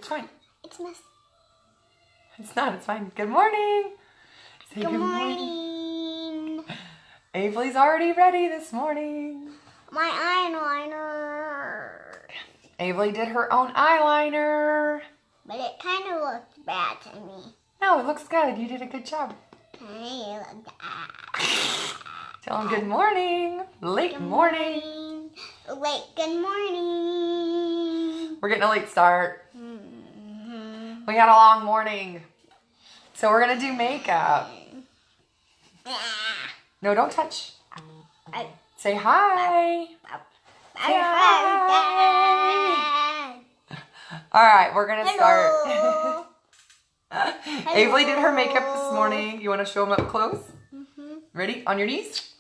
It's fine. It's messy. It's not. It's fine. Good morning. Say good morning. Avery's already ready this morning. My eyeliner. Avery did her own eyeliner. But it kind of looks bad to me. No, it looks good. You did a good job. Tell them good morning. Late morning. Good morning. We're getting a late start. We had a long morning. So we're going to do makeup. No, don't touch. Say hi. Say hi. All right, we're going to start. Avery did her makeup this morning. You want to show them up close? Ready? On your knees?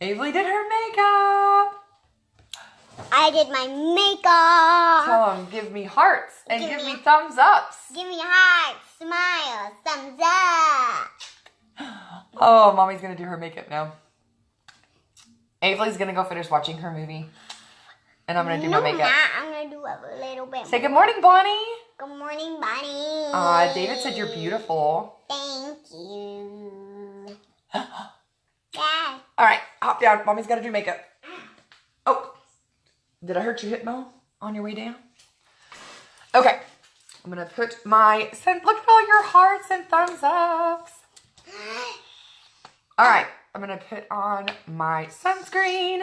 Avery did her makeup. I did my makeup. Tell them, give me hearts and give me thumbs ups. Give me hearts, smiles, thumbs up. Oh, Mommy's going to do her makeup now. Avery's going to go finish watching her movie. And I'm going to do my makeup. I'm going to do a little bit Say good morning, Bonnie. Good morning, Bonnie. David said you're beautiful. Thank you. Dad. All right, hop down. Mommy's got to do makeup. Oh, did I hurt your hip, Mo, on your way down? Okay, I'm going to put my, look at all your hearts and thumbs ups. All right, I'm going to put on my sunscreen.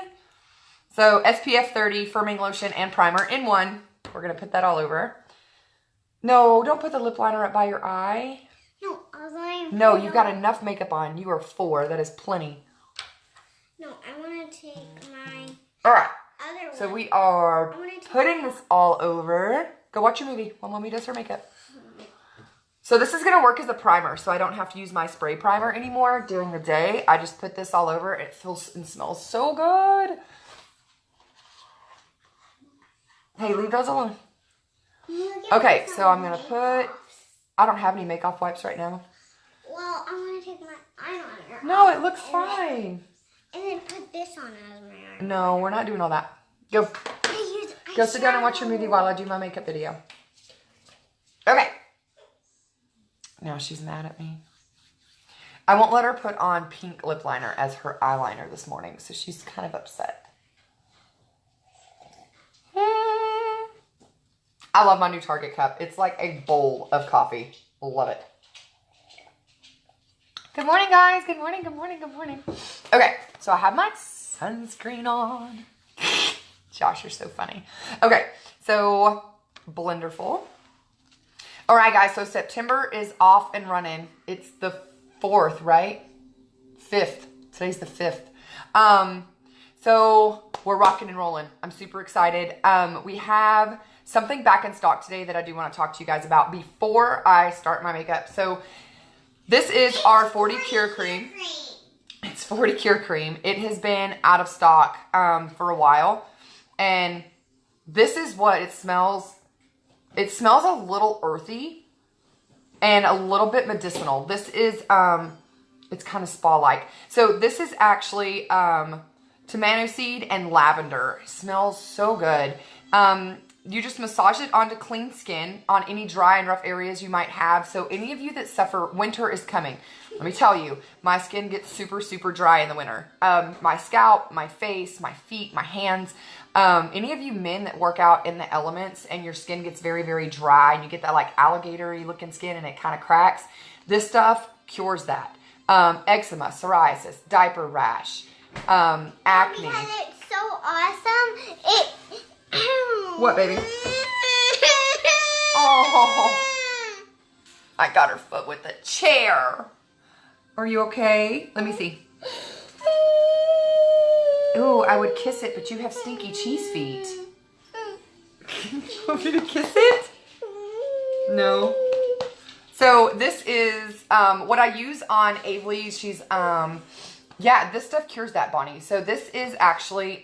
So SPF 30, firming lotion, and primer in one. We're going to put that all over. No, don't put the lip liner up by your eye. No, I was lying. No, you've got enough makeup on. You are 4. That is plenty. No, I want to take my All right. other one. So we are putting this all over. Go watch your movie while Mommy does her makeup. So this is going to work as a primer, so I don't have to use my spray primer anymore during the day. I just put this all over. It feels and smells so good. Hey, leave those alone. Okay, so I'm going to put... I don't have any makeup wipes right now. Well, I want to take my eyeliner. No, it looks fine. And then put this on as my eyeliner. No, we're not doing all that. Go. Go sit down and watch your movie while I do my makeup video. Okay. Now she's mad at me. I won't let her put on pink lip liner as her eyeliner this morning, so she's kind of upset. I love my new Target cup. It's like a bowl of coffee. Love it. Good morning, guys. Good morning, good morning, good morning. Okay, so I have my sunscreen on. Josh, you're so funny. Okay, so blenderful. All right, guys, so September is off and running. It's the 4th, right? 5th. Today's the 5th. So we're rocking and rolling. I'm super excited. We have something back in stock today that I do want to talk to you guys about before I start my makeup. So this is our 40 Cure Cream. It's 40 Cure Cream. It has been out of stock for a while. And this is what it smells. It smells a little earthy and a little bit medicinal. This is, it's kind of spa-like. So this is actually tomato seed and lavender. It smells so good. You just massage it onto clean skin on any dry and rough areas you might have. So any of you that suffer, winter is coming. Let me tell you, my skin gets super, super dry in the winter. My scalp, my face, my feet, my hands. Any of you men that work out in the elements and your skin gets very, very dry and you get that like alligator-y looking skin and it kind of cracks, this stuff cures that. Eczema, psoriasis, diaper rash, acne. Because it's so awesome. What, baby? Oh, I got her foot with the chair. Are you okay? Let me see. Ooh, I would kiss it, but you have stinky cheese feet. You want me to kiss it? No. So this is what I use on Avery. She's, yeah, this stuff cures that, Bonnie. So this is actually,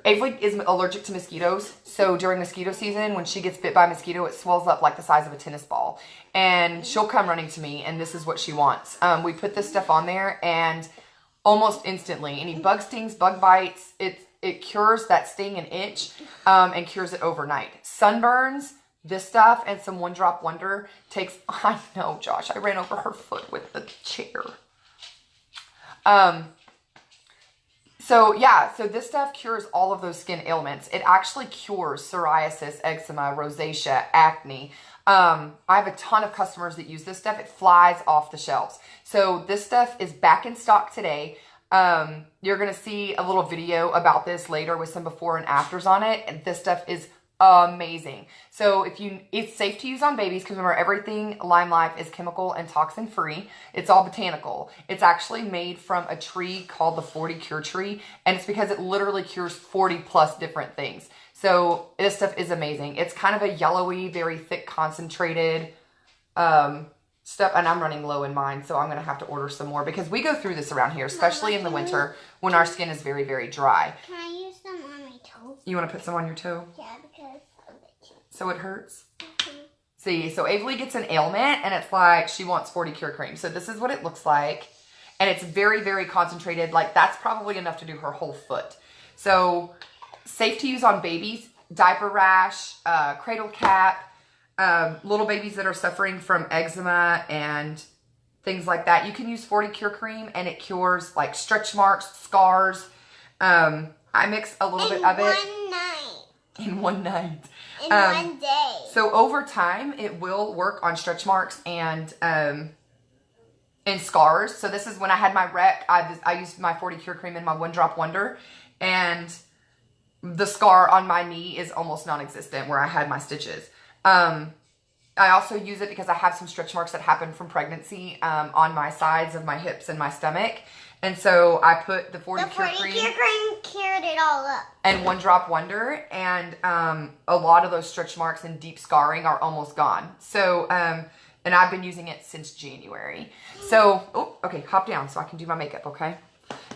Avery is allergic to mosquitoes. So during mosquito season, when she gets bit by a mosquito, it swells up like the size of a tennis ball. And she'll come running to me, and this is what she wants. We put this stuff on there, and almost instantly, any bug stings, bug bites, it cures that sting and itch and cures it overnight. Sunburns, this stuff and some One Drop Wonder takes, I know, Josh, I ran over her foot with the chair. So yeah, so this stuff cures all of those skin ailments. It actually cures psoriasis, eczema, rosacea, acne. I have a ton of customers that use this stuff. It flies off the shelves. So this stuff is back in stock today. You're going to see a little video about this later with some before and afters on it. And this stuff is amazing. So it's safe to use on babies because remember, everything Limelife is chemical and toxin free. It's all botanical. It's actually made from a tree called the 40 Cure tree. And it's because it literally cures 40 plus different things. So this stuff is amazing. It's kind of a yellowy, very thick, concentrated stuff. And I'm running low in mine, so I'm going to have to order some more because we go through this around here, especially in the winter when our skin is very, very dry. Can I use some on my toe? You want to put some on your toe? Yeah, because of it. So it hurts? Mm-hmm. See, so Avery gets an ailment and it's like she wants 40 Cure cream. So this is what it looks like. And it's very, very concentrated. Like that's probably enough to do her whole foot. So safe to use on babies, diaper rash, cradle cap, little babies that are suffering from eczema and things like that. You can use 40 Cure cream and it cures like stretch marks, scars. I mix a little bit of it. In one night. In one day. So over time, it will work on stretch marks and scars. So this is when I had my wreck. I used my 40 Cure cream in my One Drop Wonder. And the scar on my knee is almost non-existent where I had my stitches. I also use it because I have some stretch marks that happen from pregnancy on my sides of my hips and my stomach. And so I put the 40 Cure cream. The 40 Cure cream cured it all up. And One Drop Wonder. And a lot of those stretch marks and deep scarring are almost gone. So, and I've been using it since January. So, oh, okay, hop down so I can do my makeup, okay?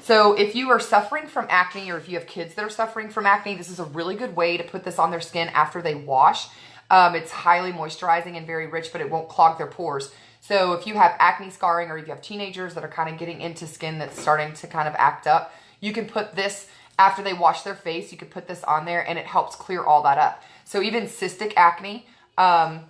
So if you are suffering from acne or if you have kids that are suffering from acne, this is a really good way to put this on their skin after they wash. It's highly moisturizing and very rich, but it won't clog their pores. So if you have acne scarring or if you have teenagers that are kind of getting into skin that's starting to kind of act up, you can put this after they wash their face. You can put this on there and it helps clear all that up. So even cystic acne,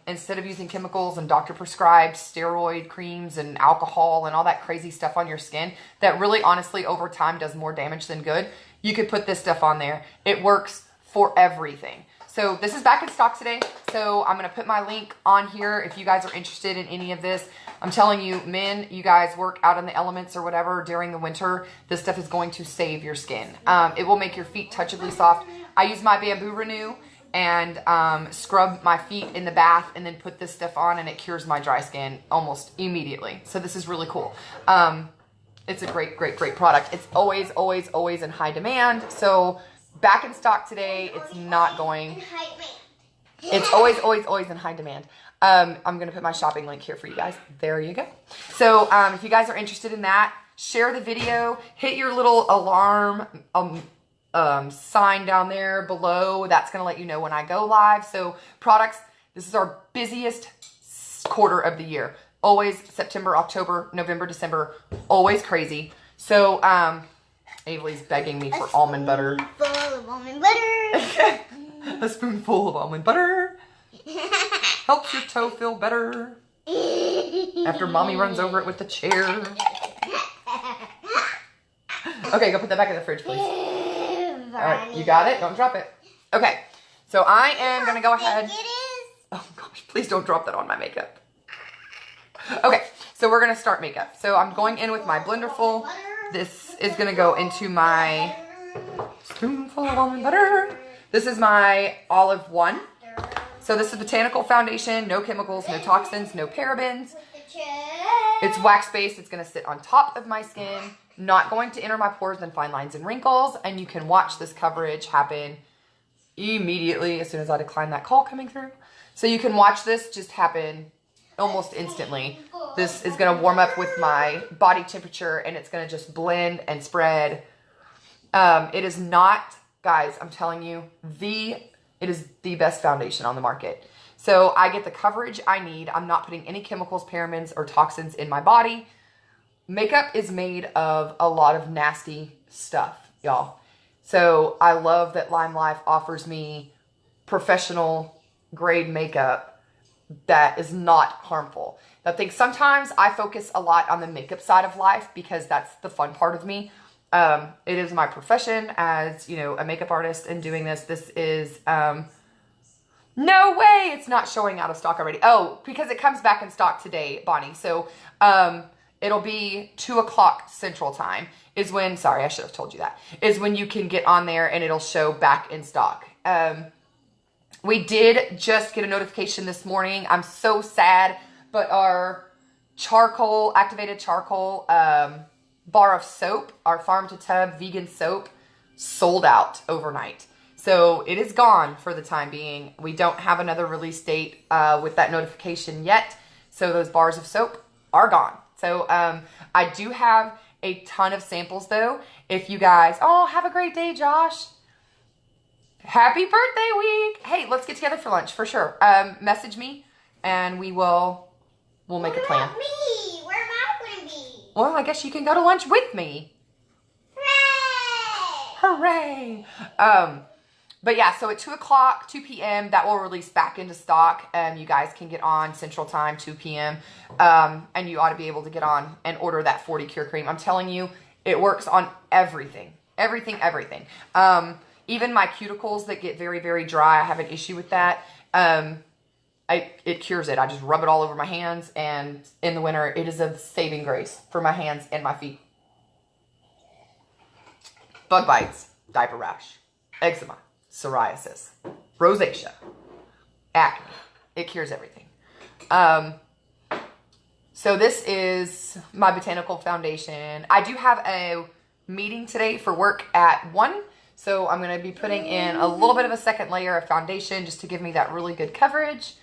instead of using chemicals and doctor prescribed steroid creams and alcohol and all that crazy stuff on your skin that really honestly over time does more damage than good, you could put this stuff on there. It works for everything. So this is back in stock today. So I'm going to put my link on here if you guys are interested in any of this. I'm telling you, men, you guys work out in the elements or whatever during the winter, this stuff is going to save your skin. It will make your feet touchably soft. I use my Bamboo Renew and scrub my feet in the bath and then put this stuff on and it cures my dry skin almost immediately. So this is really cool. It's a great, great, great product. It's always, always, always in high demand. So back in stock today. It's not going. It's always, always, always in high demand. I'm going to put my shopping link here for you guys. There you go. So if you guys are interested in that, share the video. Hit your little alarm sign down there below. That's going to let you know when I go live. So products, this is our busiest quarter of the year. Always September, October, November, December. Always crazy. So Avery's begging me for almond butter. Full of almond butter. A spoonful of almond butter. Helps your toe feel better. After mommy runs over it with the chair. Okay, go put that back in the fridge, please. All right, you got it? Don't drop it. Okay, so I am going to go ahead. Oh gosh, please don't drop that on my makeup. Okay, so we're going to start makeup. So I'm going in with my blender full. This is going to go into my spoonful of almond butter. This is my Olive One. So this is botanical foundation, no chemicals, no toxins, no parabens. It's wax-based. It's going to sit on top of my skin, not going to enter my pores and fine lines and wrinkles. And you can watch this coverage happen immediately as soon as I decline that call coming through. So you can watch this just happen almost instantly. This is going to warm up with my body temperature and it's going to just blend and spread. It is not, guys, I'm telling you, it is the best foundation on the market. So I get the coverage I need. I'm not putting any chemicals, parabens, or toxins in my body. Makeup is made of a lot of nasty stuff, y'all. So I love that Limelife offers me professional grade makeup that is not harmful. I think sometimes I focus a lot on the makeup side of life because that's the fun part of me. It is my profession as, you know, a makeup artist and doing this. This is, no way it's not showing out of stock already. Oh, because it comes back in stock today, Bonnie. So, it'll be 2 o'clock Central Time is when, sorry, I should have told you that, is when you can get on there and it'll show back in stock. We did just get a notification this morning. I'm so sad, but our charcoal, activated charcoal, bar of soap, our farm to tub vegan soap, sold out overnight. So it is gone for the time being. We don't have another release date with that notification yet. So those bars of soap are gone. So I do have a ton of samples though. If you guys, oh, have a great day, Josh. Happy birthday week. Hey, let's get together for lunch for sure. Message me and we'll make a plan. What about me? Where am I going to be? Well, I guess you can go to lunch with me. Hooray! Hooray. But yeah, so at 2 o'clock, 2 p.m., that will release back into stock. You guys can get on Central Time, 2 p.m. And you ought to be able to get on and order that 40 Cure Cream. I'm telling you, it works on everything. Everything. Even my cuticles that get very, very dry, I have an issue with that. It cures it. I just rub it all over my hands. And in the winter, it is a saving grace for my hands and my feet. Bug bites, diaper rash, eczema, psoriasis, rosacea, acne. It cures everything. So this is my botanical foundation. I do have a meeting today for work at 1. So I'm going to be putting in a little bit of a second layer of foundation just to give me that really good coverage.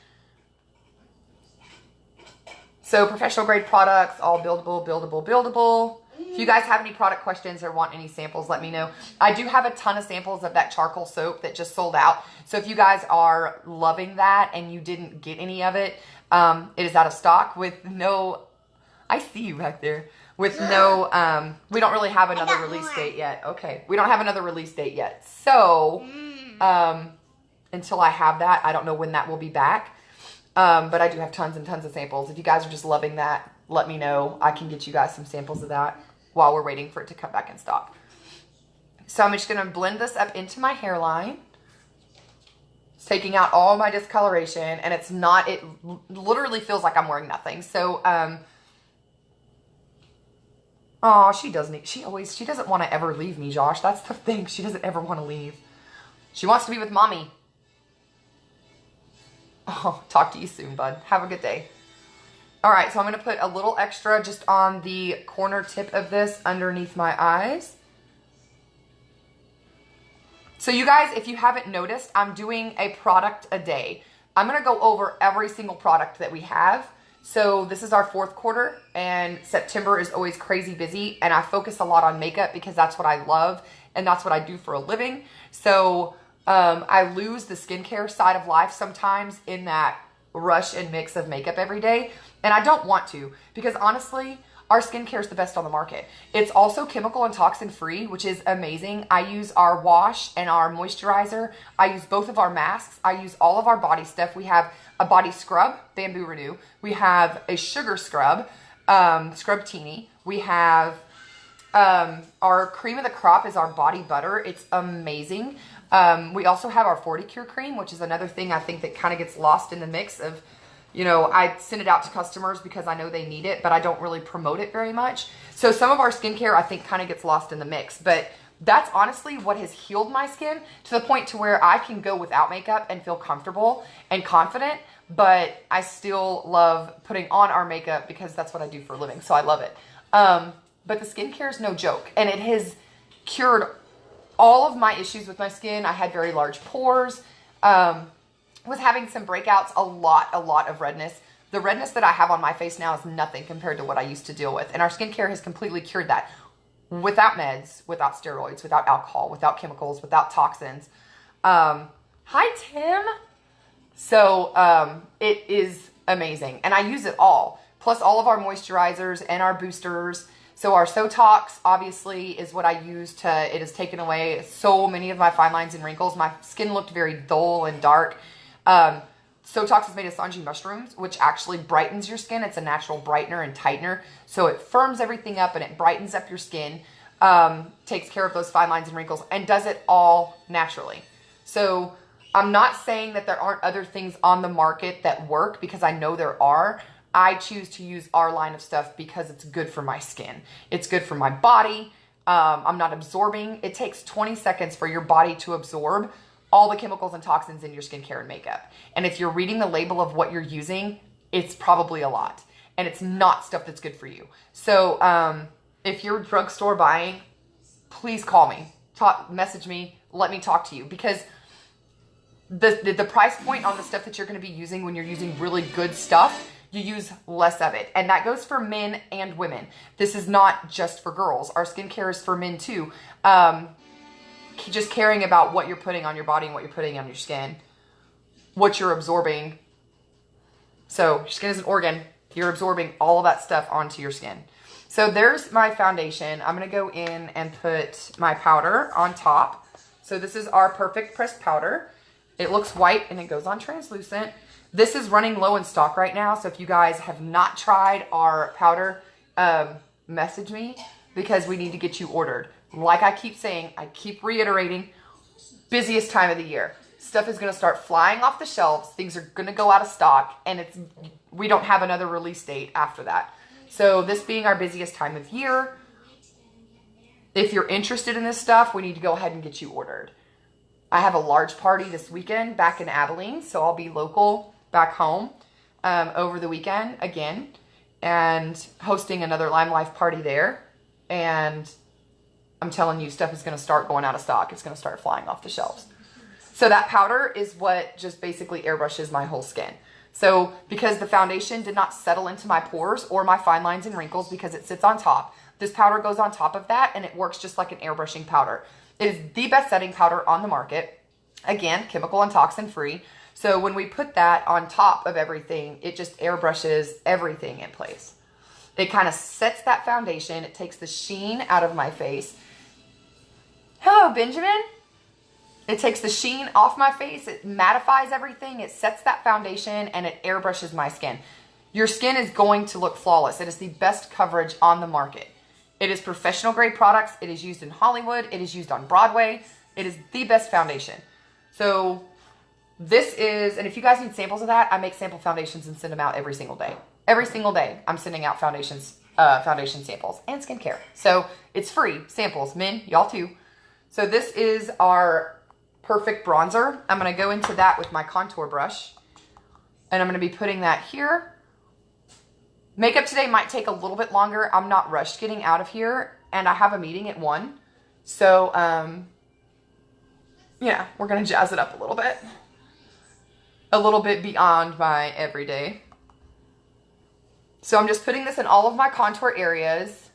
So professional grade products, all buildable. If you guys have any product questions or want any samples, let me know. I do have a ton of samples of that charcoal soap that just sold out. So if you guys are loving that and you didn't get any of it, it is out of stock with no, I see you back there, with no, we don't really have another release date yet. Okay, we don't have another release date yet. So, until I have that, I don't know when that will be back. But I do have tons and tons of samples. If you guys are just loving that, let me know. I can get you guys some samples of that while we're waiting for it to come back in stock. So I'm just going to blend this up into my hairline. It's taking out all my discoloration, and it's not, it literally feels like I'm wearing nothing. So, oh, she doesn't want to ever leave me, Josh. That's the thing. She doesn't ever want to leave. She wants to be with mommy. Oh, talk to you soon, bud. Have a good day. All right, so I'm going to put a little extra just on the corner tip of this underneath my eyes. So you guys, if you haven't noticed, I'm doing a product a day. I'm going to go over every single product that we have. So this is our 4th quarter, and September is always crazy busy, and I focus a lot on makeup because that's what I love, and that's what I do for a living. So I lose the skincare side of life sometimes in that rush and mix of makeup every day. And I don't want to, because honestly, our skincare is the best on the market. It's also chemical and toxin free, which is amazing. I use our wash and our moisturizer. I use both of our masks. I use all of our body stuff. We have a body scrub, Bamboo Renew. We have a sugar scrub, Scrub Teeny. We have our cream of the crop is our body butter. It's amazing. We also have our 40 Cure Cream, which is another thing I think that kind of gets lost in the mix of, you know, I send it out to customers because I know they need it, but I don't really promote it very much. So some of our skincare I think kind of gets lost in the mix, but that's honestly what has healed my skin to the point to where I can go without makeup and feel comfortable and confident, but I still love putting on our makeup because that's what I do for a living. So I love it. But the skincare is no joke, and it has cured all of my issues with my skin. I had very large pores, was having some breakouts, a lot of redness. The redness that I have on my face now is nothing compared to what I used to deal with. And our skincare has completely cured that without meds, without steroids, without alcohol, without chemicals, without toxins. Hi, Tim. So it is amazing. And I use it all, plus all of our moisturizers and our boosters. So our Sotox obviously is what I use it has taken away so many of my fine lines and wrinkles. My skin looked very dull and dark. Sotox is made of Sanji mushrooms, which actually brightens your skin. It's a natural brightener and tightener. So it firms everything up and it brightens up your skin, takes care of those fine lines and wrinkles, and does it all naturally. So I'm not saying that there aren't other things on the market that work, because I know there are. I choose to use our line of stuff because it's good for my skin. It's good for my body. I'm not absorbing. It takes 20 seconds for your body to absorb all the chemicals and toxins in your skincare and makeup. And if you're reading the label of what you're using, it's probably a lot. And it's not stuff that's good for you. So if you're drugstore buying, please call me. Message me. Let me talk to you. Because the price point on the stuff that you're going to be using when you're using really good stuff, you use less of it. And that goes for men and women. This is not just for girls. Our skincare is for men too. Just caring about what you're putting on your body and what you're putting on your skin, what you're absorbing. So your skin is an organ. You're absorbing all of that stuff onto your skin. So there's my foundation. I'm going to go in and put my powder on top. So this is our Perfect Pressed Powder. It looks white and it goes on translucent. This is running low in stock right now. So if you guys have not tried our powder, message me, because we need to get you ordered. Like I keep saying, I keep reiterating, busiest time of the year. Stuff is going to start flying off the shelves. Things are going to go out of stock, and we don't have another release date after that. So this being our busiest time of year, if you're interested in this stuff, we need to go ahead and get you ordered. I have a large party this weekend back in Abilene, so I'll be local back home over the weekend again, and hosting another Limelife party there. And I'm telling you, stuff is going to start going out of stock. It's going to start flying off the shelves. So that powder is what just basically airbrushes my whole skin. So because the foundation did not settle into my pores or my fine lines and wrinkles because it sits on top, this powder goes on top of that, and it works just like an airbrushing powder. It is the best setting powder on the market. Again, chemical and toxin free. So when we put that on top of everything, it just airbrushes everything in place. It kind of sets that foundation. It takes the sheen out of my face. Hello, Benjamin. It takes the sheen off my face. It mattifies everything. It sets that foundation, and it airbrushes my skin. Your skin is going to look flawless. It is the best coverage on the market. It is professional grade products. It is used in Hollywood. It is used on Broadway. It is the best foundation. So this is, and if you guys need samples of that, I make sample foundations and send them out every single day. Every single day, I'm sending out foundation samples and skincare. So it's free samples, men, y'all too. So this is our Perfect Bronzer. I'm going to go into that with my contour brush, and I'm going to be putting that here. Makeup today might take a little bit longer. I'm not rushed getting out of here, and I have a meeting at 1. So, yeah, we're going to jazz it up a little bit. A little bit beyond my everyday. So I'm just putting this in all of my contour areas.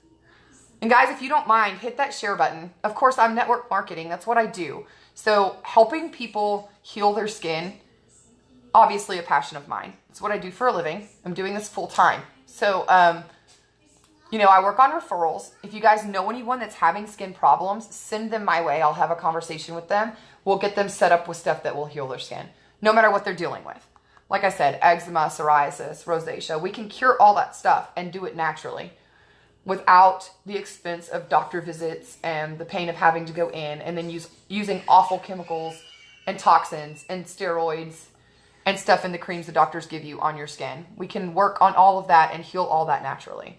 And guys, if you don't mind, hit that share button. Of course, I'm network marketing. That's what I do. So helping people heal their skin, obviously a passion of mine. It's what I do for a living. I'm doing this full time. So, you know, I work on referrals. If you guys know anyone that's having skin problems, send them my way. I'll have a conversation with them. We'll get them set up with stuff that will heal their skin, no matter what they're dealing with. Like I said, eczema, psoriasis, rosacea, we can cure all that stuff and do it naturally without the expense of doctor visits and the pain of having to go in and then using awful chemicals and toxins and steroids and stuff in the creams the doctors give you on your skin. We can work on all of that and heal all that naturally.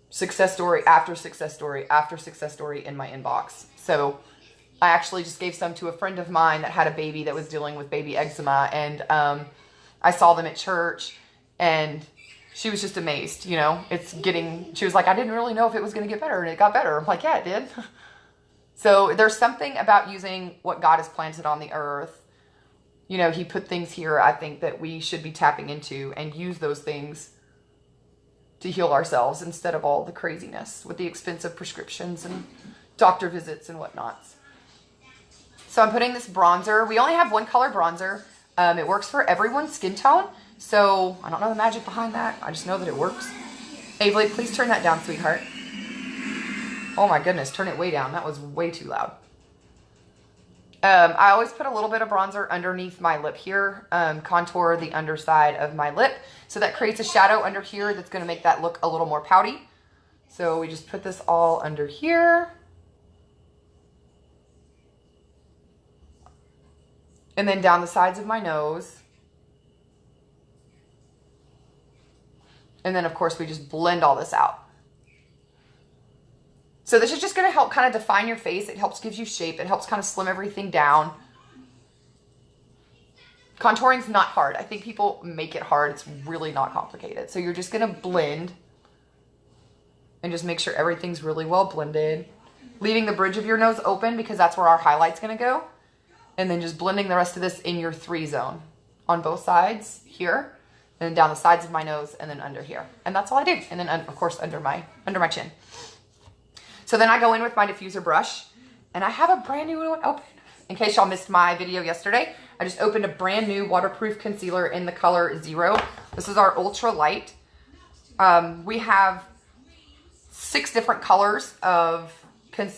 Success story after success story after success story in my inbox. So I actually just gave some to a friend of mine that had a baby that was dealing with baby eczema, and I saw them at church, and she was just amazed, you know. She was like, I didn't really know if it was going to get better, and it got better. I'm like, yeah, it did. So there's something about using what God has planted on the earth. You know, he put things here, I think, that we should be tapping into and use those things to heal ourselves instead of all the craziness with the expensive prescriptions and doctor visits and whatnot. So I'm putting this bronzer. We only have one color bronzer. It works for everyone's skin tone. So I don't know the magic behind that. I just know that it works. Avery, please turn that down, sweetheart. Oh my goodness, turn it way down. That was way too loud. I always put a little bit of bronzer underneath my lip here, contour the underside of my lip. So that creates a shadow under here that's going to make that look a little more pouty. So we just put this all under here. And then down the sides of my nose. And then, of course, we just blend all this out. So this is just going to help kind of define your face. It helps give you shape. It helps kind of slim everything down. Contouring's not hard. I think people make it hard. It's really not complicated. So you're just going to blend and just make sure everything's really well blended. Leaving the bridge of your nose open because that's where our highlight's going to go. And then just blending the rest of this in your 3 zone on both sides here. And then down the sides of my nose and then under here. And that's all I do. And then, of course, under my chin. So then I go in with my diffuser brush. And I have a brand new one open. In case y'all missed my video yesterday, I just opened a brand new waterproof concealer in the color 0. This is our Ultra Light. We have 6 different colors of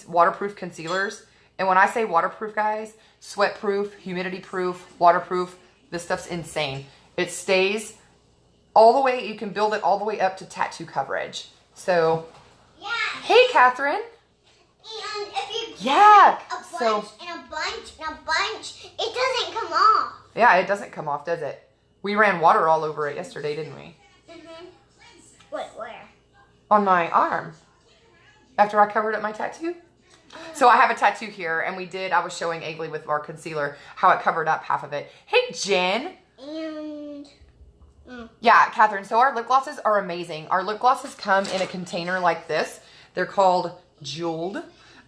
waterproof concealers. And when I say waterproof, guys, sweat proof, humidity proof, waterproof, this stuff's insane. It stays all the way, you can build it all the way up to tattoo coverage. So, yeah. Hey, Catherine. And if you yeah. a bunch and a bunch, it doesn't come off. Yeah, it doesn't come off, does it? We ran water all over it yesterday, didn't we? Mm-hmm. Wait, where? On my arm. After I covered up my tattoo. So I have a tattoo here, and I was showing Agley with our concealer how it covered up half of it. Hey, Jen. And... Yeah, Catherine, so our lip glosses are amazing. Our lip glosses come in a container like this. They're called Jeweled.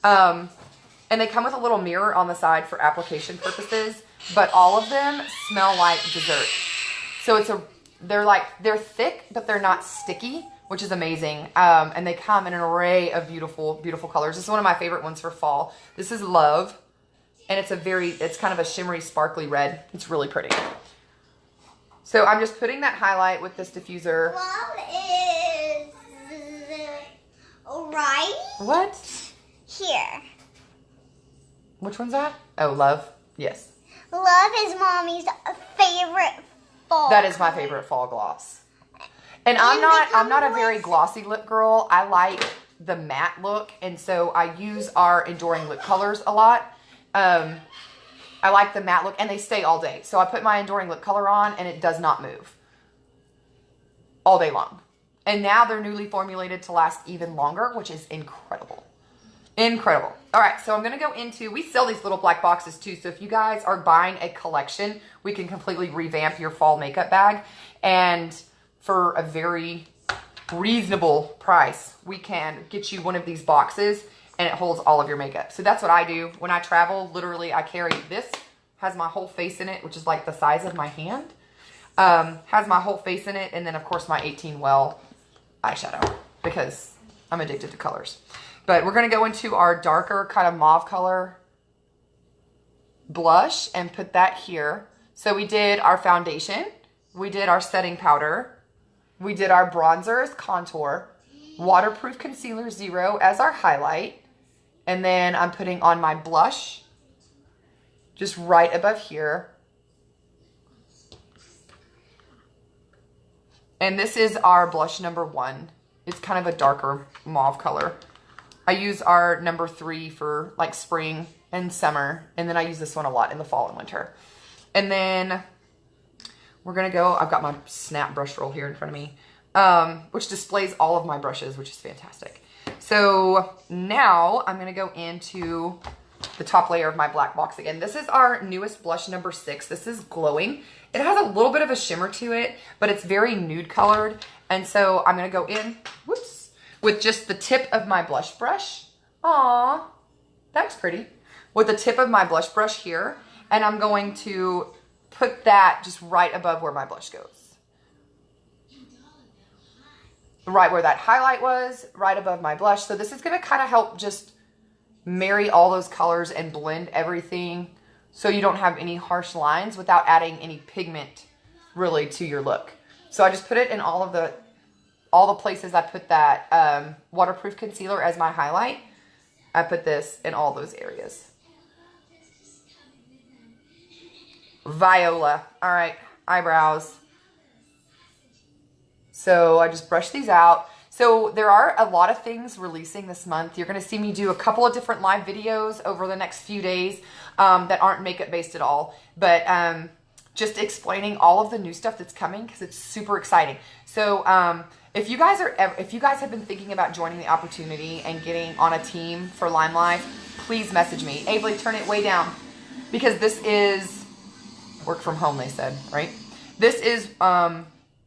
And they come with a little mirror on the side for application purposes, but all of them smell like dessert. So they're thick, but they're not sticky, which is amazing. And they come in an array of beautiful, beautiful colors. This is one of my favorite ones for fall. This is Love, and it's kind of a shimmery, sparkly red. It's really pretty. So I'm just putting that highlight with this diffuser. Love is right. What? Here. Which one's that? Oh, Love. Yes. Love is Mommy's favorite fall. That is my favorite fall gloss. And I'm not a very glossy lip girl. I like the matte look, and so I use our Enduring Lip Colors a lot. I like the matte look, and they stay all day. So I put my Enduring Lip Color on, and it does not move all day long. And now they're newly formulated to last even longer, which is incredible. Incredible. All right, so I'm going to go into, we sell these little black boxes too. So if you guys are buying a collection, we can completely revamp your fall makeup bag. And for a very reasonable price, we can get you one of these boxes and it holds all of your makeup. So that's what I do. When I travel, literally I carry this, has my whole face in it, which is like the size of my hand. Has my whole face in it, and then of course my 18 Well eyeshadow, because I'm addicted to colors. But we're gonna go into our darker kind of mauve color blush and put that here. So we did our foundation, we did our setting powder, we did our bronzers, contour, waterproof concealer 0 as our highlight. And then I'm putting on my blush just right above here. And this is our blush number 1. It's kind of a darker mauve color. I use our number 3 for like spring and summer. And then I use this one a lot in the fall and winter. And then we're going to go, I've got my Snap brush roll here in front of me, which displays all of my brushes, which is fantastic. So now I'm going to go into the top layer of my black box again. This is our newest blush number 6. This is Glowing. It has a little bit of a shimmer to it, but it's very nude colored. And so I'm going to go in, whoops, with just the tip of my blush brush. Aww, that's pretty. With the tip of my blush brush here. And I'm going to put that just right above where my blush goes. Right where that highlight was, right above my blush. So this is going to kind of help just marry all those colors and blend everything so you don't have any harsh lines without adding any pigment really to your look. So I just put it in all of the all the places I put that waterproof concealer as my highlight, I put this in all those areas. Viola. All right, eyebrows. So I just brushed these out. So there are a lot of things releasing this month. You're going to see me do a couple of different live videos over the next few days that aren't makeup based at all. But just explaining all of the new stuff that's coming because it's super exciting. So if you guys have been thinking about joining the opportunity and getting on a team for Limelife, please message me. Avery, turn it way down because this is work from home, they said, right? This is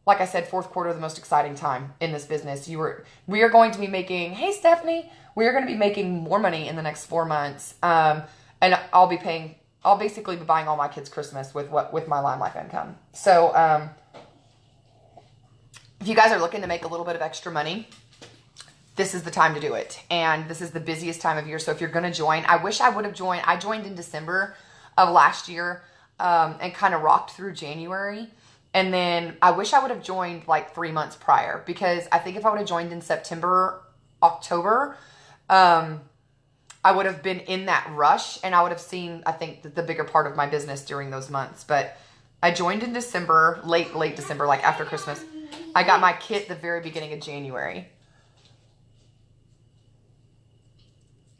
like I said, fourth quarter, the most exciting time in this business. We are going to be making, hey Stephanie, we are going to be making more money in the next 4 months. And I'll basically be buying all my kids Christmas with my Limelife income. So, if you guys are looking to make a little bit of extra money, this is the time to do it. And this is the busiest time of year. So if you're going to join, I wish I would have joined. I joined in December of last year, and kind of rocked through January. And then I wish I would have joined like 3 months prior, because I think if I would have joined in September, October, I would have been in that rush and I would have seen, I think, the bigger part of my business during those months. But I joined in December, late December, like after Christmas. I got my kit the very beginning of January.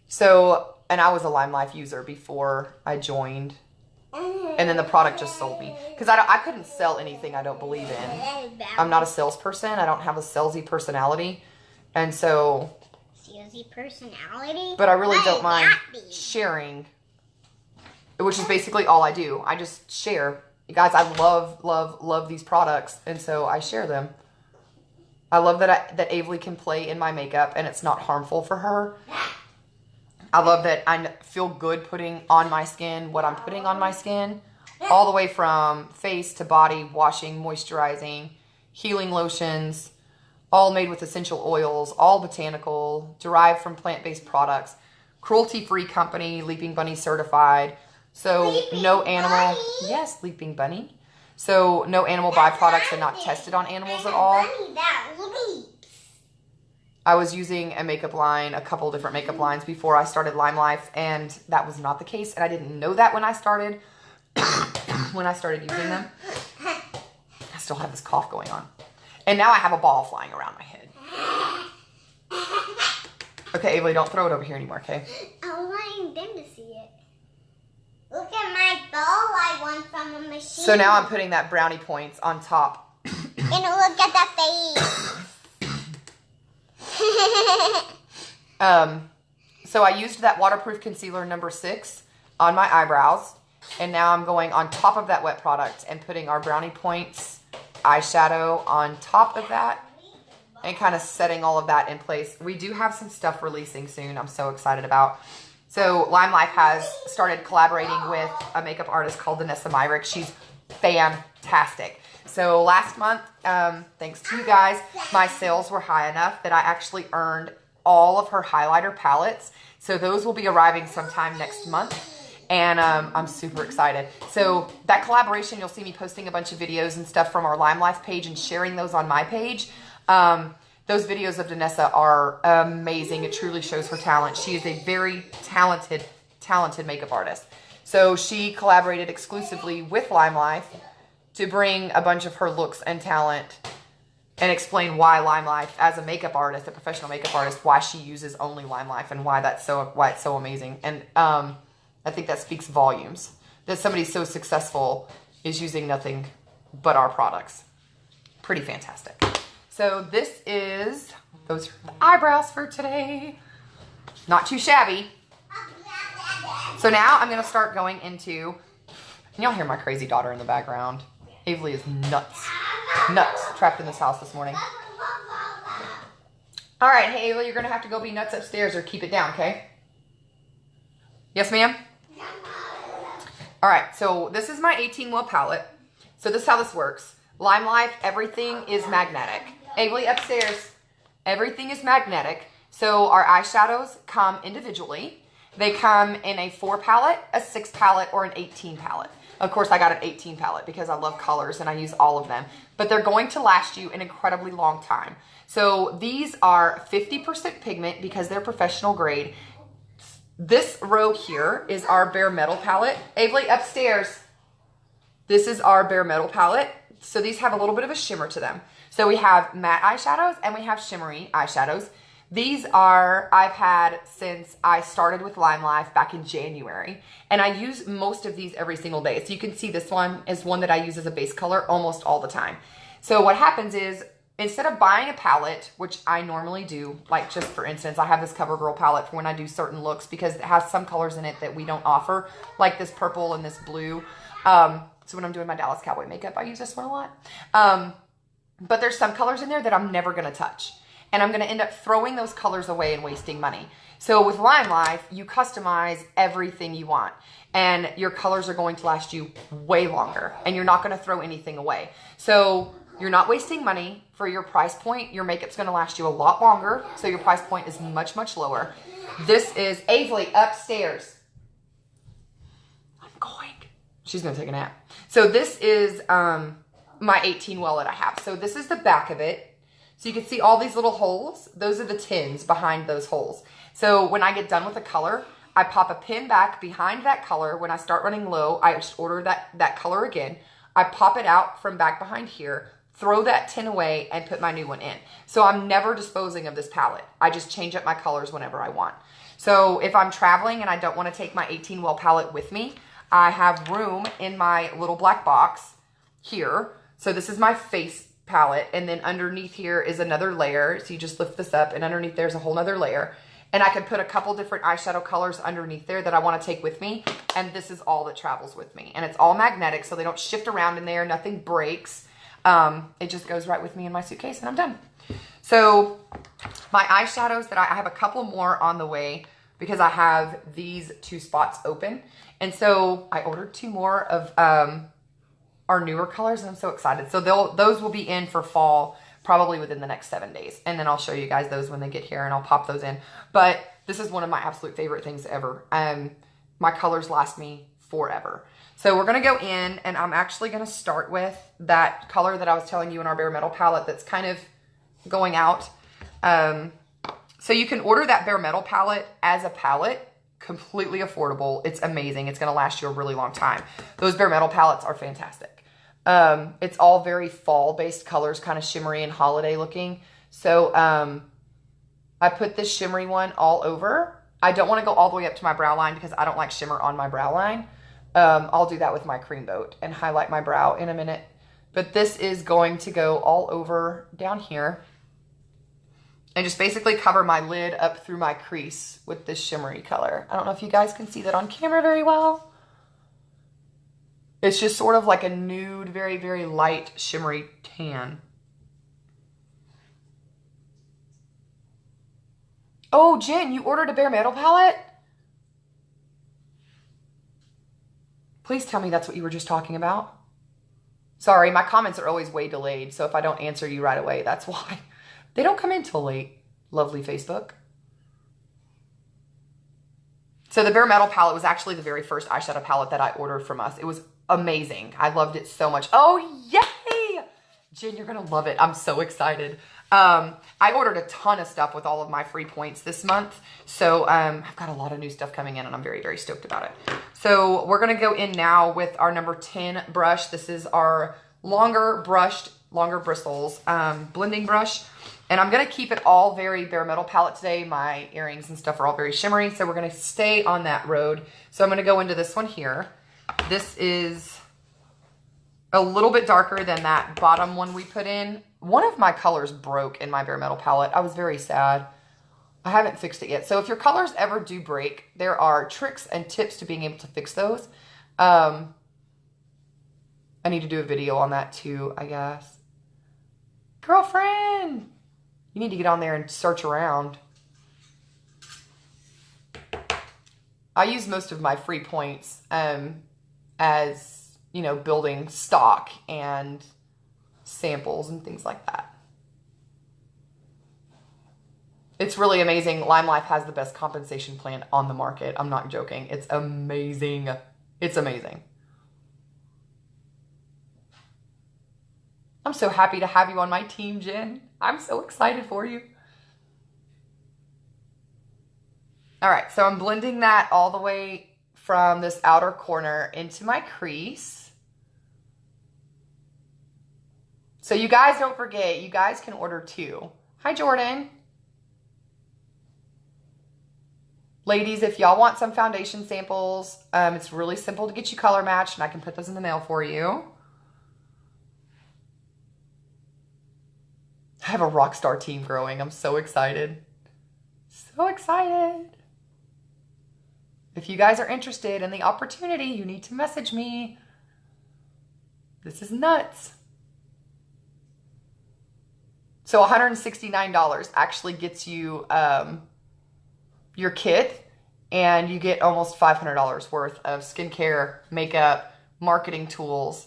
So, and I was a Limelife user before I joined. And then the product just sold me. Because I couldn't sell anything I don't believe in. I'm not a salesperson. I don't have a salesy personality. And so... Salesy personality? But I really don't mind sharing. Which is basically all I do. I just share. You guys, I love these products. And so I share them. I love that Avery can play in my makeup and it's not harmful for her. I love that I feel good putting on my skin what I'm putting on my skin. All the way from face to body, washing, moisturizing, healing lotions, all made with essential oils, all botanical, derived from plant-based products, cruelty-free company, Leaping Bunny certified. So no animal, yes, Leaping Bunny. So no animal byproducts and not tested on animals at all. I was using a makeup line, a couple different makeup lines before I started Limelife, and that was not the case. And I didn't know that when I started, using them. I still have this cough going on. And now I have a ball flying around my head. Okay, Avery, don't throw it over here anymore, okay? I want them to see it. Look at my ball I won from a machine. So now I'm putting that brownie points on top. And look at that face. So I used that waterproof concealer number 6 on my eyebrows, and now I'm going on top of that wet product and putting our brownie points eyeshadow on top of that and kind of setting all of that in place. We do have some stuff releasing soon I'm so excited about. So Limelife has started collaborating with a makeup artist called Vanessa Myrick. She's fantastic. So last month, thanks to you guys, my sales were high enough that I actually earned all of her highlighter palettes. So those will be arriving sometime next month. And I'm super excited. So that collaboration, you'll see me posting a bunch of videos and stuff from our Limelife page and sharing those on my page. Those videos of Vanessa are amazing. It truly shows her talent. She is a very talented makeup artist. So she collaborated exclusively with Limelife to bring a bunch of her looks and talent and explain why Limelife, as a makeup artist, a professional makeup artist, why she uses only Limelife and why it's so amazing. And I think that speaks volumes that somebody so successful is using nothing but our products. Pretty fantastic. So those are the eyebrows for today. Not too shabby. So now I'm going to start going into, and y'all hear my crazy daughter in the background. Avery is nuts. Nuts. Trapped in this house this morning. All right, hey, Avery, you're going to have to go be nuts upstairs or keep it down, okay? Yes, ma'am? All right, so this is my 18-well palette. So this is how this works. Limelife, everything is magnetic. Avery, upstairs. Everything is magnetic. So our eyeshadows come individually. They come in a 4 palette, a 6 palette, or an 18 palette. Of course, I got an 18 palette because I love colors and I use all of them. But they're going to last you an incredibly long time. So these are 50% pigment because they're professional grade. This row here is our bare metal palette. Avery, upstairs. This is our bare metal palette. So these have a little bit of a shimmer to them. So we have matte eyeshadows and we have shimmery eyeshadows. These are, I've had since I started with Limelife back in January. And I use most of these every single day. So you can see this one is one that I use as a base color almost all the time. So what happens is, instead of buying a palette, which I normally do, like just for instance, I have this CoverGirl palette for when I do certain looks because it has some colors in it that we don't offer, like this purple and this blue. So when I'm doing my Dallas Cowboy makeup, I use this one a lot. But there's some colors in there that I'm never going to touch. And I'm going to end up throwing those colors away and wasting money. So with Limelife, you customize everything you want. And your colors are going to last you way longer. And you're not going to throw anything away. So you're not wasting money for your price point. Your makeup's going to last you a lot longer. So your price point is much, much lower. This is Avery upstairs. I'm going. She's going to take a nap. So this is my 18 well that I have. So this is the back of it. So you can see all these little holes. Those are the tins behind those holes. So when I get done with the color, I pop a pin back behind that color. When I start running low, I just order that color again. I pop it out from back behind here, throw that tin away, and put my new one in. So I'm never disposing of this palette. I just change up my colors whenever I want. So if I'm traveling and I don't want to take my 18 well palette with me, I have room in my little black box here. So this is my face palette, and then underneath here is another layer. So you just lift this up, and underneath there's a whole nother layer. And I could put a couple different eyeshadow colors underneath there that I want to take with me. And this is all that travels with me. And it's all magnetic, so they don't shift around in there. Nothing breaks. It just goes right with me in my suitcase, and I'm done. So my eyeshadows that I have a couple more on the way because I have these 2 spots open. And so I ordered 2 more of our newer colors, and I'm so excited. So those will be in for fall probably within the next 7 days. And then I'll show you guys those when they get here, and I'll pop those in. But this is one of my absolute favorite things ever. My colors last me forever. So we're going to go in, and I'm actually going to start with that color that I was telling you in our bare metal palette that's kind of going out. So you can order that bare metal palette as a palette, completely affordable. It's amazing. It's going to last you a really long time. Those bare metal palettes are fantastic. It's all very fall-based colors, kind of shimmery and holiday looking. So I put this shimmery one all over. I don't want to go all the way up to my brow line because I don't like shimmer on my brow line. I'll do that with my cream boat and highlight my brow in a minute. But this is going to go all over down here and just basically cover my lid up through my crease with this shimmery color. I don't know if you guys can see that on camera very well. It's just sort of like a nude, very, very light shimmery tan. Oh, Jen, you ordered a bare metal palette? Please tell me that's what you were just talking about. Sorry, my comments are always way delayed, so if I don't answer you right away, that's why. They don't come in till late, lovely Facebook. So the bare metal palette was actually the very first eyeshadow palette that I ordered from us. It was amazing. I loved it so much. Oh, yay! Jen, you're going to love it. I'm so excited. I ordered a ton of stuff with all of my free points this month. So I've got a lot of new stuff coming in, and I'm very, very stoked about it. So we're going to go in now with our number 10 brush. This is our longer bristles blending brush. And I'm going to keep it all very bare metal palette today. My earrings and stuff are all very shimmery. So we're going to stay on that road. So I'm going to go into this one here. This is a little bit darker than that bottom one we put in. One of my colors broke in my bare metal palette. I was very sad. I haven't fixed it yet. So if your colors ever do break, there are tricks and tips to being able to fix those. I need to do a video on that too, I guess. Girlfriend, you need to get on there and search around. I use most of my free points as, you know, building stock and samples and things like that. It's really amazing. Limelife has the best compensation plan on the market. I'm not joking. It's amazing. It's amazing. I'm so happy to have you on my team, Jen. I'm so excited for you. All right, so I'm blending that all the way from this outer corner into my crease. So you guys don't forget, you guys can order too. Hi, Jordan. Ladies, if y'all want some foundation samples, it's really simple to get you color matched, and I can put those in the mail for you. I have a rock star team growing. I'm so excited. So excited. If you guys are interested in the opportunity, you need to message me. This is nuts. So $169 actually gets you your kit, and you get almost $500 worth of skincare, makeup, marketing tools.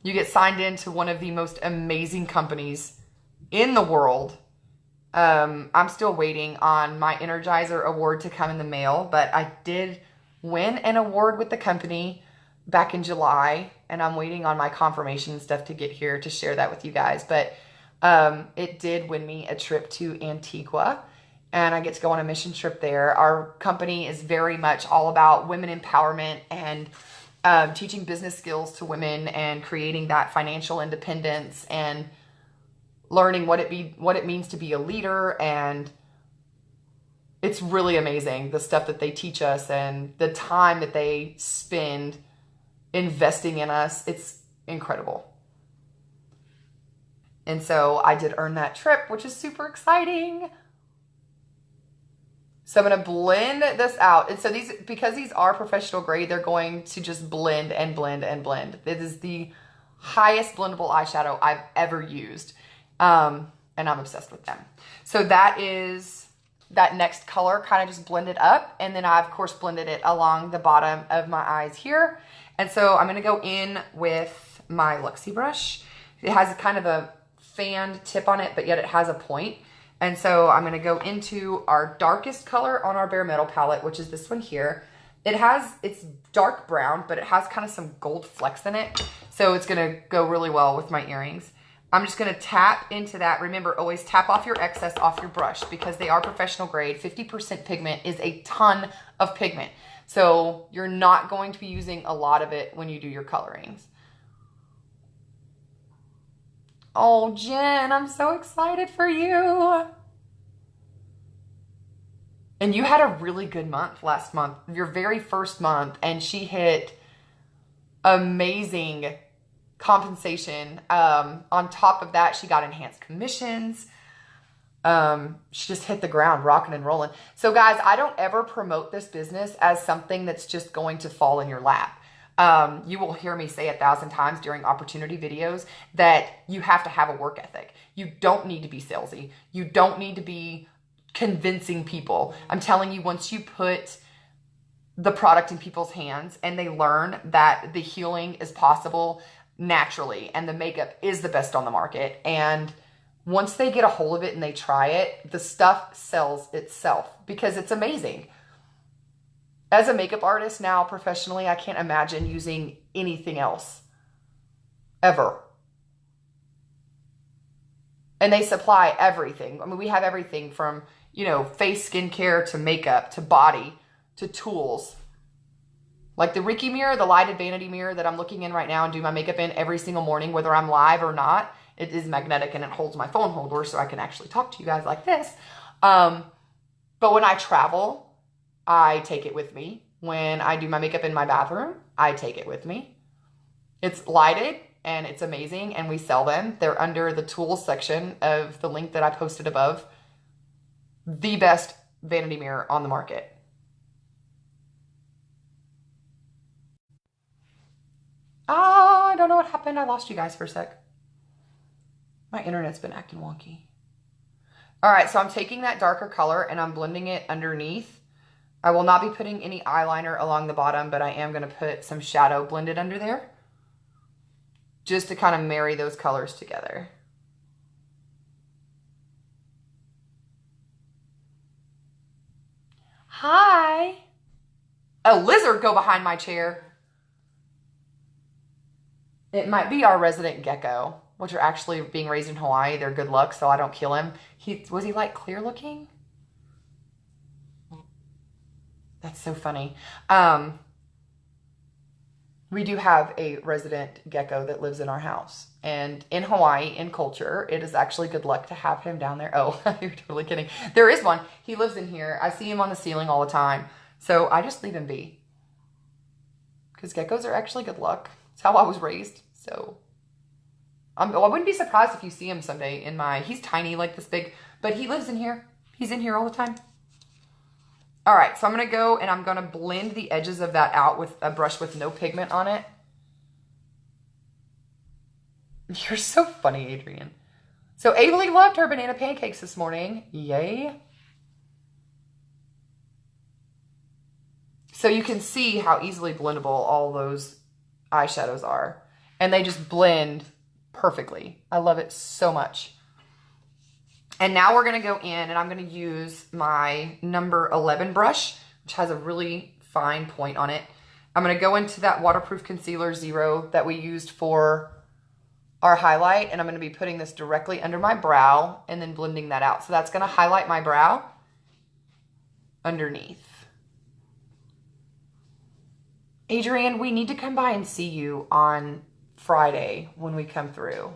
You get signed into one of the most amazing companies in the world. I'm still waiting on my Energizer award to come in the mail, but I did win an award with the company back in July, and I'm waiting on my confirmation and stuff to get here to share that with you guys. But it did win me a trip to Antigua, and I get to go on a mission trip there. Our company is very much all about women empowerment and teaching business skills to women and creating that financial independence and learning what it means to be a leader. And it's really amazing, the stuff that they teach us and the time that they spend investing in us. It's incredible. And so I did earn that trip, which is super exciting. So I'm going to blend this out. And so because these are professional grade, they're going to just blend and blend and blend. This is the highest blendable eyeshadow I've ever used. And I'm obsessed with them. So that is that next color kind of just blended up. And then I, of course, blended it along the bottom of my eyes here. And so I'm going to go in with my Luxie brush. It has kind of a fanned tip on it, but yet it has a point. And so I'm going to go into our darkest color on our Bare Metal palette, which is this one here. It's dark brown, but it has kind of some gold flecks in it. So it's going to go really well with my earrings. I'm just going to tap into that. Remember, always tap off your excess off your brush because they are professional grade. 50% pigment is a ton of pigment. So you're not going to be using a lot of it when you do your colorings. Oh, Jen, I'm so excited for you. And you had a really good month last month, your very first month, and she hit amazing compensation. On top of that, she got enhanced commissions. She just hit the ground rocking and rolling. So guys, I don't ever promote this business as something that's just going to fall in your lap. You will hear me say 1,000 times during opportunity videos that you have to have a work ethic. You don't need to be salesy. You don't need to be convincing people. I'm telling you, once you put the product in people's hands and they learn that the healing is possible naturally and the makeup is the best on the market, and once they get a hold of it and they try it, the stuff sells itself because it's amazing. As a makeup artist now professionally, I can't imagine using anything else ever. And they supply everything. I mean, we have everything from, face skincare to makeup to body to tools. Like the Ricky mirror, the lighted vanity mirror that I'm looking in right now and do my makeup in every single morning, whether I'm live or not. It is magnetic and it holds my phone holder so I can actually talk to you guys like this. But when I travel, I take it with me. When I do my makeup in my bathroom, I take it with me. It's lighted and it's amazing, and we sell them. They're under the tools section of the link that I posted above. The best vanity mirror on the market. Oh, I don't know what happened. I lost you guys for a sec. My internet's been acting wonky. All right, so I'm taking that darker color and I'm blending it underneath. I will not be putting any eyeliner along the bottom, but I am going to put some shadow blended under there just to kind of marry those colors together. Hi. A lizard go behind my chair. It might be our resident gecko, which are actually being raised in Hawaii. They're good luck, so I don't kill him. Was he like clear looking? That's so funny. We do have a resident gecko that lives in our house. And in Hawaii, in culture, it is actually good luck to have him down there. Oh, you're totally kidding. There is one. He lives in here. I see him on the ceiling all the time. So I just leave him be. Because geckos are actually good luck. It's how I was raised. So I wouldn't be surprised if you see him someday in my... He's tiny, like this big. But he lives in here. He's in here all the time. All right, so I'm going to go and I'm going to blend the edges of that out with a brush with no pigment on it. You're so funny, Adrian. So Avery loved her banana pancakes this morning. Yay. So you can see how easily blendable all those eyeshadows are. And they just blend perfectly. I love it so much. And now we're going to go in and I'm going to use my number 11 brush, which has a really fine point on it. I'm going to go into that waterproof concealer 0 that we used for our highlight. And I'm going to be putting this directly under my brow and then blending that out. So that's going to highlight my brow underneath. Adrian, we need to come by and see you on Friday when we come through.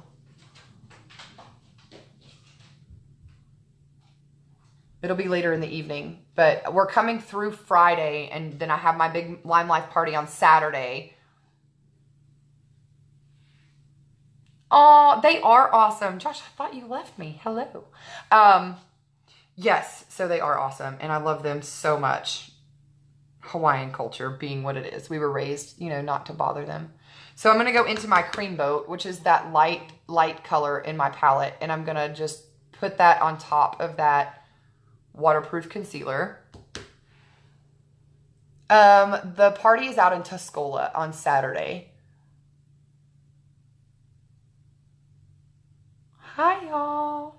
It'll be later in the evening, but we're coming through Friday, and then I have my big Limelife party on Saturday. Oh, they are awesome. Josh, I thought you left me. Hello. Yes, so they are awesome, and I love them so much. Hawaiian culture being what it is. We were raised, you know, not to bother them. So I'm going to go into my cream boat, which is that light color in my palette, and I'm going to just put that on top of that waterproof concealer. The party is out in Tuscola on Saturday. Hi, y'all.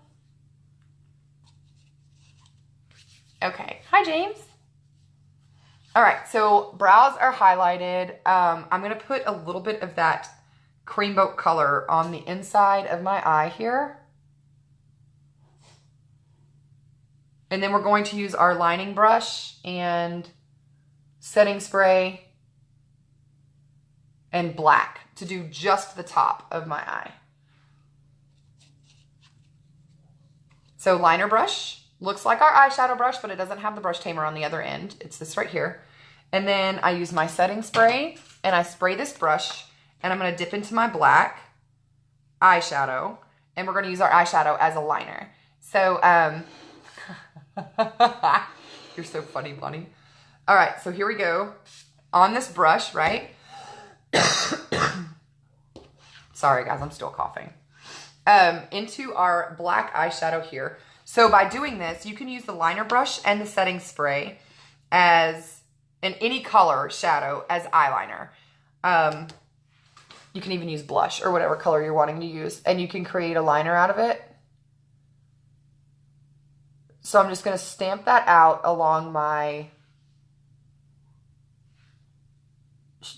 Okay. Hi, James. All right. So brows are highlighted. I'm going to put a little bit of that cream boat color on the inside of my eye here. And then we're going to use our lining brush and setting spray and black to do just the top of my eye. So liner brush looks like our eyeshadow brush, but it doesn't have the brush tamer on the other end. It's this right here. And then I use my setting spray and I spray this brush and I'm going to dip into my black eyeshadow and we're going to use our eyeshadow as a liner. So, you're so funny, Bonnie. All right, so here we go. On this brush, right? Sorry, guys, I'm still coughing. Into our black eyeshadow here. So by doing this, you can use the liner brush and the setting spray as in any color shadow as eyeliner. You can even use blush or whatever color you're wanting to use, and you can create a liner out of it. So I'm just going to stamp that out along my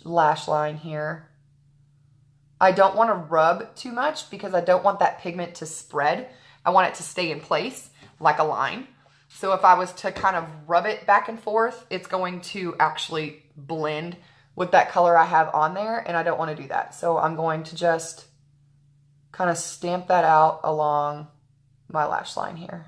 lash line here. I don't want to rub too much because I don't want that pigment to spread. I want it to stay in place like a line. So if I was to kind of rub it back and forth, it's going to actually blend with that color I have on there, and I don't want to do that. So I'm going to just kind of stamp that out along my lash line here.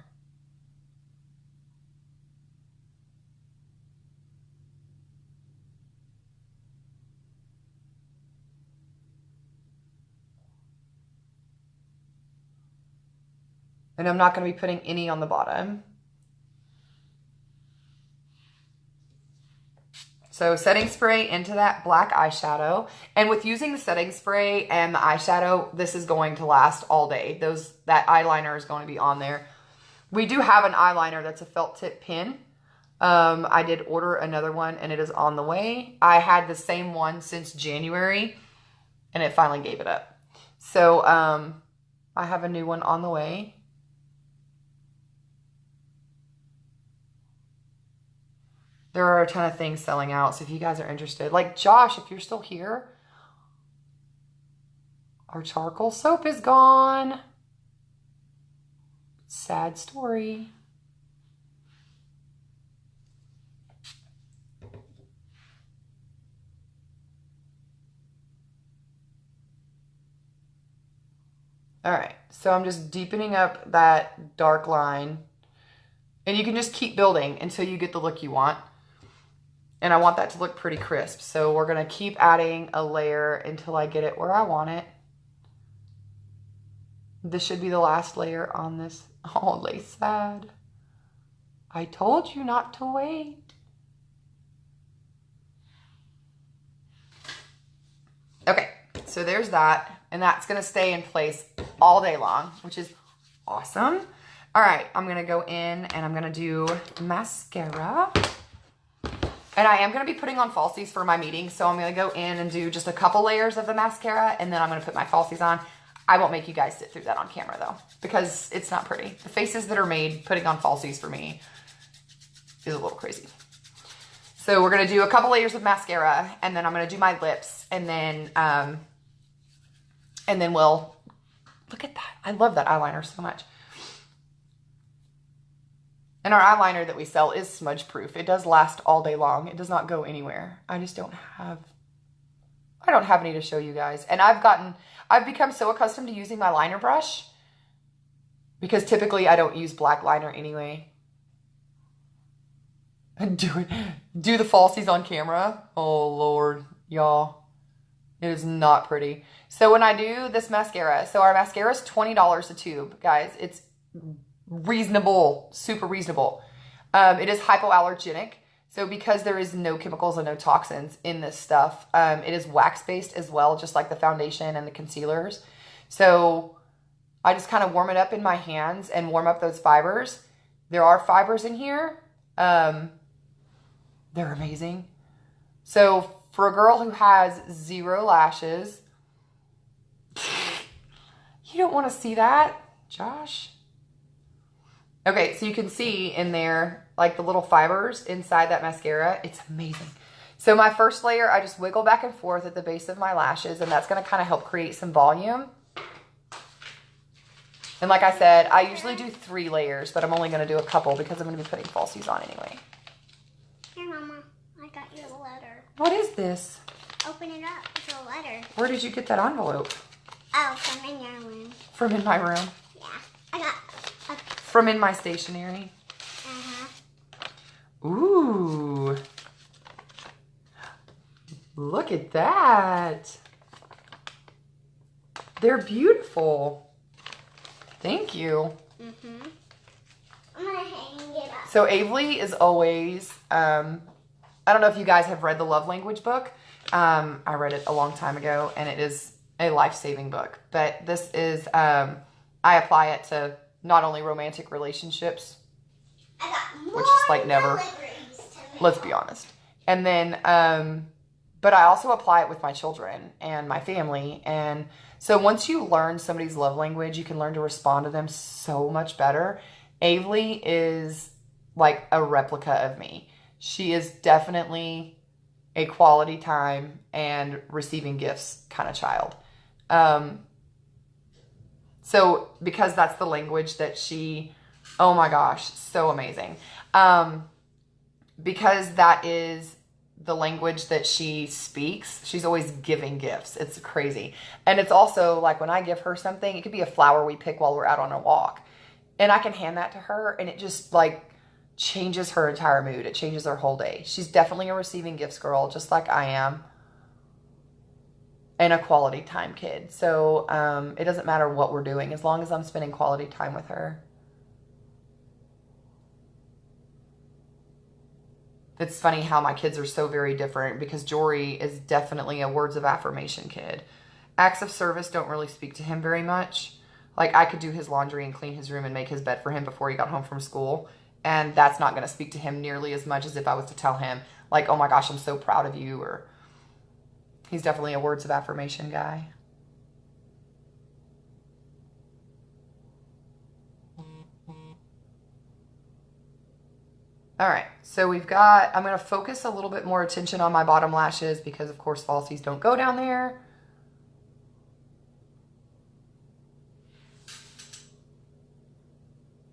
And I'm not going to be putting any on the bottom. So setting spray into that black eyeshadow. And with using the setting spray and the eyeshadow, this is going to last all day. That eyeliner is going to be on there. We do have an eyeliner that's a felt tip pen. I did order another one and it is on the way. I had the same one since January and it finally gave it up. So I have a new one on the way. There are a ton of things selling out. So if you guys are interested, like Josh, if you're still here, our charcoal soap is gone. Sad story. All right, so I'm just deepening up that dark line. And you can just keep building until you get the look you want. And I want that to look pretty crisp. So we're gonna keep adding a layer until I get it where I want it. This should be the last layer on this. Oh, they sad. I told you not to wait. Okay, so there's that. And that's gonna stay in place all day long, which is awesome. All right, I'm gonna go in and I'm gonna do mascara. And I am gonna be putting on falsies for my meeting. So I'm gonna go in and do just a couple layers of the mascara and then I'm gonna put my falsies on. I won't make you guys sit through that on camera though, because it's not pretty. The faces that are made putting on falsies for me is a little crazy. So we're gonna do a couple layers of mascara and then I'm gonna do my lips and then we'll, look at that. I love that eyeliner so much. And our eyeliner that we sell is smudge proof. It does last all day long. It does not go anywhere. I just don't have any to show you guys. And I've become so accustomed to using my liner brush because typically I don't use black liner anyway. And do the falsies on camera. Oh Lord, y'all. It is not pretty. So when I do this mascara, so our mascara is $20 a tube, guys. It's reasonable, super reasonable. It is hypoallergenic. So because there is no chemicals and no toxins in this stuff, it is wax-based as well, just like the foundation and the concealers. So I just kind of warm it up in my hands and warm up those fibers. There are fibers in here. They're amazing. So for a girl who has 0 lashes, you don't want to see that, Josh. Okay, so you can see in there, like the little fibers inside that mascara. It's amazing. So my first layer, I just wiggle back and forth at the base of my lashes, and that's going to kind of help create some volume. And like I said, I usually do 3 layers, but I'm only going to do a couple because I'm going to be putting falsies on anyway. Here, Mama, I got you a letter. What is this? Open it up. It's a letter. Where did you get that envelope? Oh, from in your room. From in my room? Yeah. I got a... From in my stationery? Uh-huh. Ooh. Look at that. They're beautiful. Thank you. Mm-hmm. I'm going to hang it up. So Avely is always, I don't know if you guys have read the Love Language book. I read it a long time ago, and it is a life-saving book. But this is, I apply it to not only romantic relationships, I got more which is like never, let's be honest. And then, but I also apply it with my children and my family. And so once you learn somebody's love language, you can learn to respond to them so much better. Avely is like a replica of me. She is definitely a quality time and receiving gifts kind of child. So because that's the language that she, oh my gosh, so amazing. Because that is the language that she speaks, she's always giving gifts. It's crazy. And it's also like when I give her something, it could be a flower we pick while we're out on a walk. And I can hand that to her and it just like changes her entire mood. It changes her whole day. She's definitely a receiving gifts girl, just like I am. And a quality time kid. So it doesn't matter what we're doing as long as I'm spending quality time with her. It's funny how my kids are so very different because Jory is definitely a words of affirmation kid. Acts of service don't really speak to him very much. Like I could do his laundry and clean his room and make his bed for him before he got home from school. And that's not going to speak to him nearly as much as if I was to tell him like, oh my gosh, I'm so proud of you. Or he's definitely a words of affirmation guy. All right, so we've got, I'm going to focus a little bit more attention on my bottom lashes because, of course, falsies don't go down there.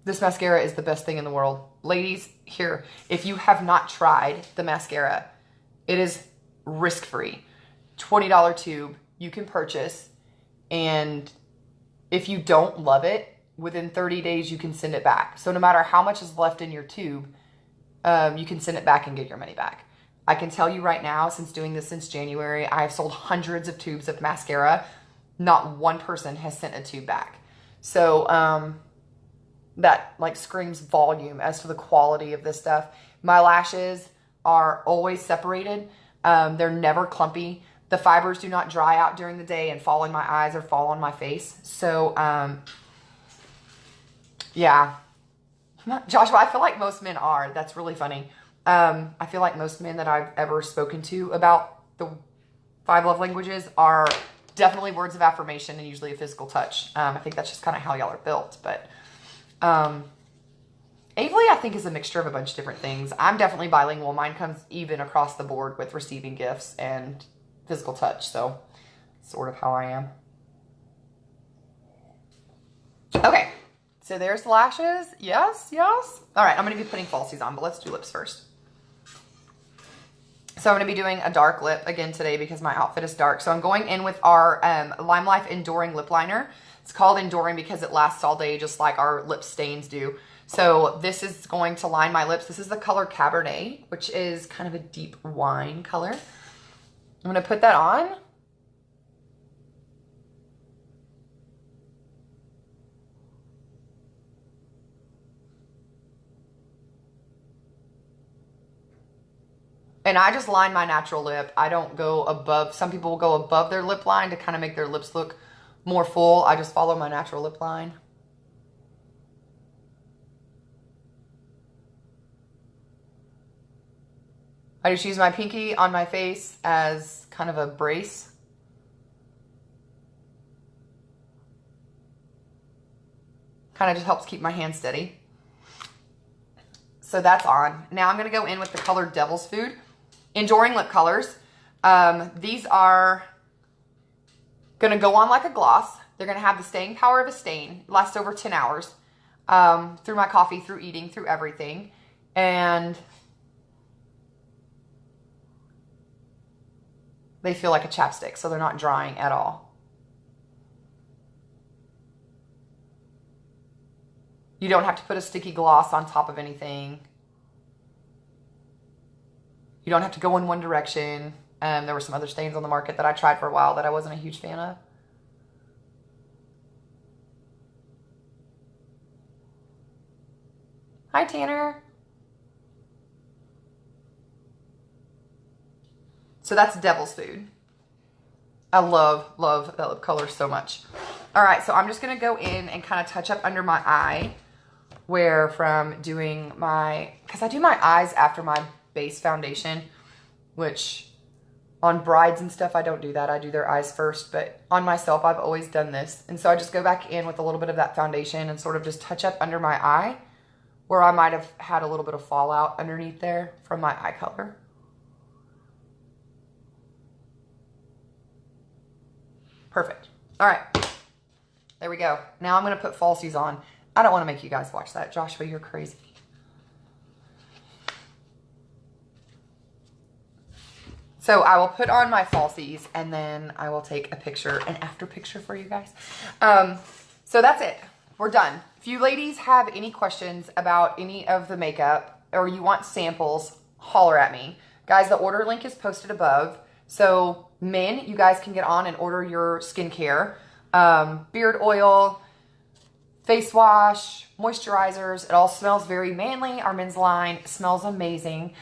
This mascara is the best thing in the world. Ladies, here, if you have not tried the mascara, it is risk-free. $20 tube you can purchase, and if you don't love it, within 30 days you can send it back. So no matter how much is left in your tube, you can send it back and get your money back. I can tell you right now, since doing this since January, I have sold hundreds of tubes of mascara. Not one person has sent a tube back. So that like screams volume as to the quality of this stuff. My lashes are always separated. They're never clumpy. The fibers do not dry out during the day and fall in my eyes or fall on my face. So, yeah. Joshua, I feel like most men are. That's really funny. I feel like most men that I've ever spoken to about the 5 love languages are definitely words of affirmation and usually a physical touch. I think that's just kind of how y'all are built. But Avery, I think, is a mixture of a bunch of different things. I'm definitely bilingual. Mine comes even across the board with receiving gifts and physical touch. So, sort of how I am. Okay. So there's the lashes. Yes, yes. All right, I'm going to be putting falsies on, but let's do lips first. So I'm going to be doing a dark lip again today because my outfit is dark. So I'm going in with our Limelife Enduring Lip Liner. It's called Enduring because it lasts all day just like our lip stains do. So this is going to line my lips. This is the color Cabernet, which is kind of a deep wine color. I'm going to put that on. And I just line my natural lip. I don't go above. Some people will go above their lip line to kind of make their lips look more full. I just follow my natural lip line. I just use my pinky on my face as kind of a brace. Kind of just helps keep my hand steady. So that's on. Now I'm going to go in with the color Devil's Food. Enduring lip colors. These are going to go on like a gloss. They're going to have the staying power of a stain. Last over 10 hours. Through my coffee, through eating, through everything. And they feel like a chapstick, so they're not drying at all. You don't have to put a sticky gloss on top of anything. You don't have to go in one direction. There were some other stains on the market that I tried for a while that I wasn't a huge fan of. Hi, Tanner. So that's Devil's Food. I love that lip color so much. All right, so I'm just going to go in and kind of touch up under my eye where from doing my, because I do my eyes after my base foundation, which on brides and stuff, I don't do that. I do their eyes first, but on myself, I've always done this. And so I just go back in with a little bit of that foundation and sort of just touch up under my eye where I might have had a little bit of fallout underneath there from my eye color. Perfect. All right. There we go. Now I'm going to put falsies on. I don't want to make you guys watch that. Joshua, you're crazy. So I will put on my falsies and then I will take a picture, an after picture for you guys. So that's it. We're done. If you ladies have any questions about any of the makeup or you want samples, holler at me. Guys, the order link is posted above. So men, you guys can get on and order your skincare, beard oil, face wash, moisturizers. It all smells very manly. Our men's line smells amazing.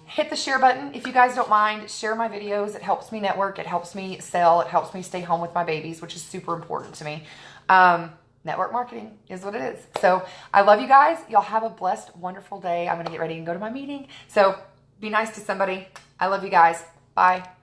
Hit the share button if you guys don't mind. Share my videos. It helps me network. It helps me sell. It helps me stay home with my babies, which is super important to me. Network marketing is what it is. So I love you guys. Y'all have a blessed, wonderful day. I'm going to get ready and go to my meeting. So be nice to somebody. I love you guys. Bye.